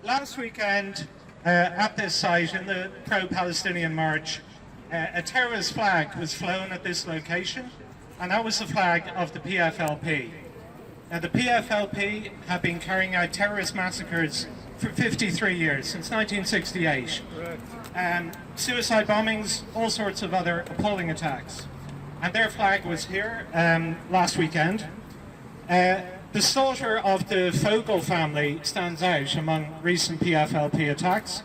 Last weekend, at this site in the pro-Palestinian march, a terrorist flag was flown at this location, and that was the flag of the PFLP. Now, the PFLP have been carrying out terrorist massacres for 53 years, since 1968. Suicide bombings, all sorts of other appalling attacks. And their flag was here last weekend. The slaughter of the Fogel family stands out among recent PFLP attacks.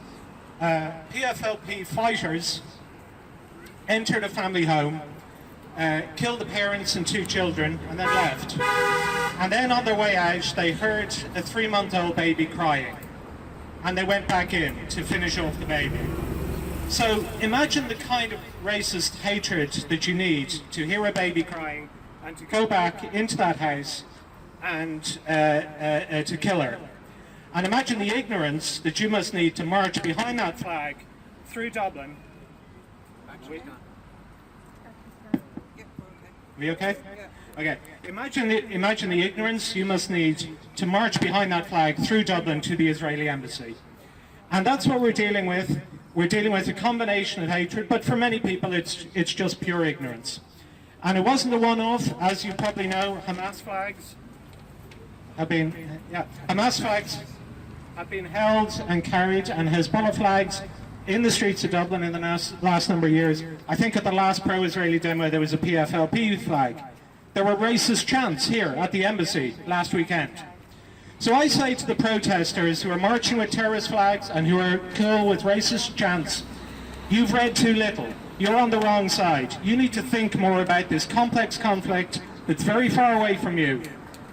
PFLP fighters entered a family home, killed the parents and 2 children, and then left. And then on their way out, they heard a 3-month-old baby crying. And they went back in to finish off the baby. So imagine the kind of racist hatred that you need to hear a baby crying and to go back into that house and to kill her. And imagine the ignorance that you must need to march behind that flag through Dublin. We okay? Okay. Imagine the ignorance you must need to march behind that flag through Dublin to the Israeli embassy. And that's what we're dealing with. We're dealing with a combination of hatred, but for many people it's just pure ignorance. And it wasn't a one-off, as you probably know. Hamas flags have been held and carried, and Hezbollah flags in the streets of Dublin in the last number of years. I think at the last pro-Israeli demo there was a PFLP flag. There were racist chants here at the embassy last weekend. So I say to the protesters who are marching with terrorist flags and who are cool with racist chants, you've read too little. You're on the wrong side. You need to think more about this complex conflict that's very far away from you.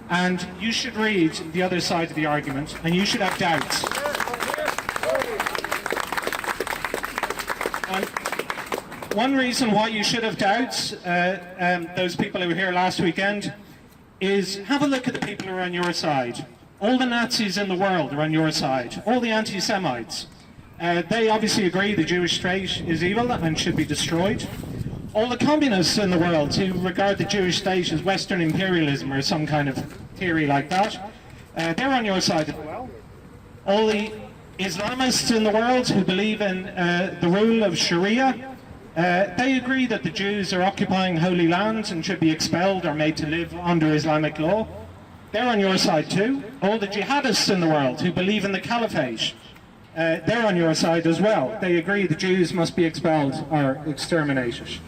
And you should read the other side of the argument, and you should have doubts. And one reason why you should have doubts, those people who were here last weekend, is have a look at the people who are on your side. All the Nazis in the world are on your side. All the anti-Semites. They obviously agree the Jewish state is evil and should be destroyed. All the communists in the world who regard the Jewish state as Western imperialism or some kind of theory like that, they're on your side as well. All the Islamists in the world who believe in the rule of Sharia, they agree that the Jews are occupying holy land and should be expelled or made to live under Islamic law. They're on your side too. All the jihadists in the world who believe in the caliphate, they're on your side as well. They agree the Jews must be expelled or exterminated.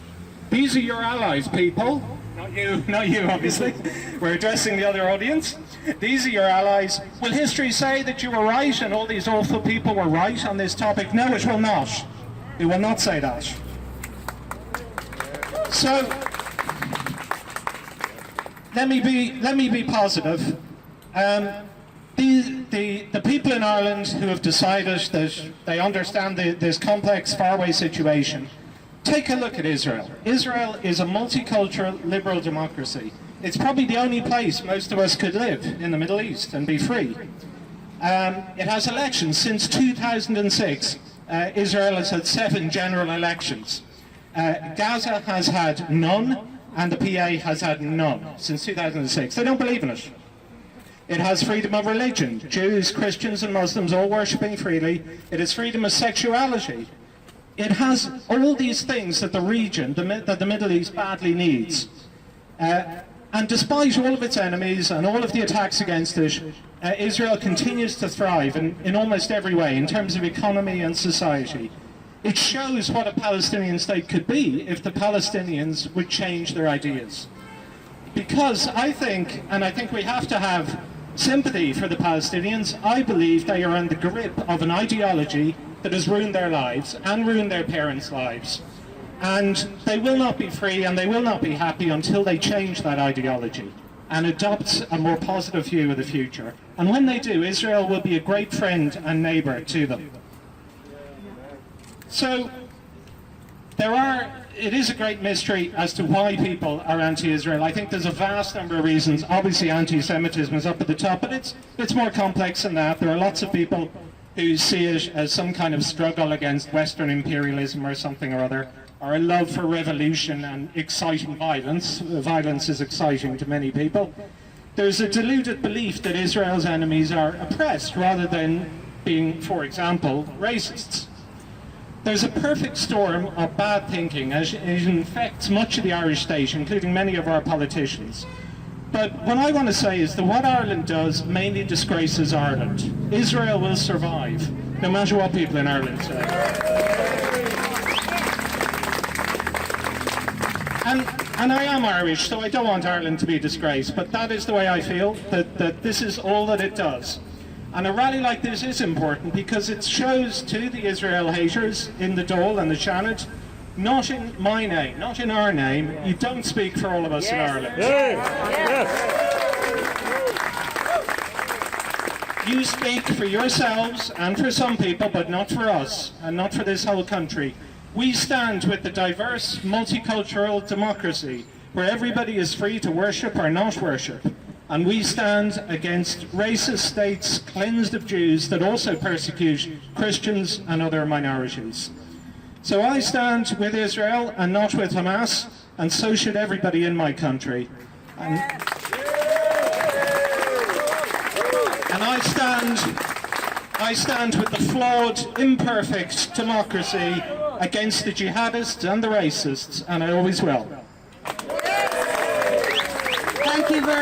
These are your allies, people. Not you, obviously. We're addressing the other audience. These are your allies. Will history say that you were right and all these awful people were right on this topic? No, it will not. It will not say that. So, let me be positive. The people in Ireland who have decided that they understand this complex, faraway situation, take a look at Israel. Israel is a multicultural, liberal democracy. It's probably the only place most of us could live in the Middle East and be free. It has elections. Since 2006, Israel has had 7 general elections. Gaza has had none, and the PA has had none since 2006. They don't believe in it. It has freedom of religion. Jews, Christians and Muslims all worshipping freely. It has freedom of sexuality. It has all these things that the region, that the Middle East badly needs. And despite all of its enemies and all of the attacks against it, Israel continues to thrive in almost every way in terms of economy and society. It shows what a Palestinian state could be if the Palestinians would change their ideas. Because I think we have to have sympathy for the Palestinians. I believe they are in the grip of an ideology that has ruined their lives and ruined their parents' lives. And they will not be free and they will not be happy until they change that ideology and adopt a more positive view of the future. And when they do, Israel will be a great friend and neighbour to them. So, it is a great mystery as to why people are anti-Israel. I think there's a vast number of reasons. Obviously anti-Semitism is up at the top, but it's more complex than that. There are lots of people who see it as some kind of struggle against Western imperialism or something or other, or a love for revolution and exciting violence. Violence is exciting to many people. There's a deluded belief that Israel's enemies are oppressed rather than being, for example, racists. There's a perfect storm of bad thinking as it infects much of the Irish state, including many of our politicians. But what I want to say is that what Ireland does mainly disgraces Ireland. Israel will survive, no matter what people in Ireland say. And I am Irish, so I don't want Ireland to be disgraced, but that is the way I feel, that this is all that it does. And a rally like this is important because it shows to the Israel haters in the Dáil and the Seanad, not in my name, not in our name, you don't speak for all of us in Ireland. You speak for yourselves and for some people, but not for us, and not for this whole country. We stand with the diverse, multicultural democracy where everybody is free to worship or not worship. And we stand against racist states cleansed of Jews that also persecute Christians and other minorities. So I stand with Israel and not with Hamas, and so should everybody in my country. And I stand with the flawed, imperfect democracy against the jihadists and the racists, and I always will. Thank you very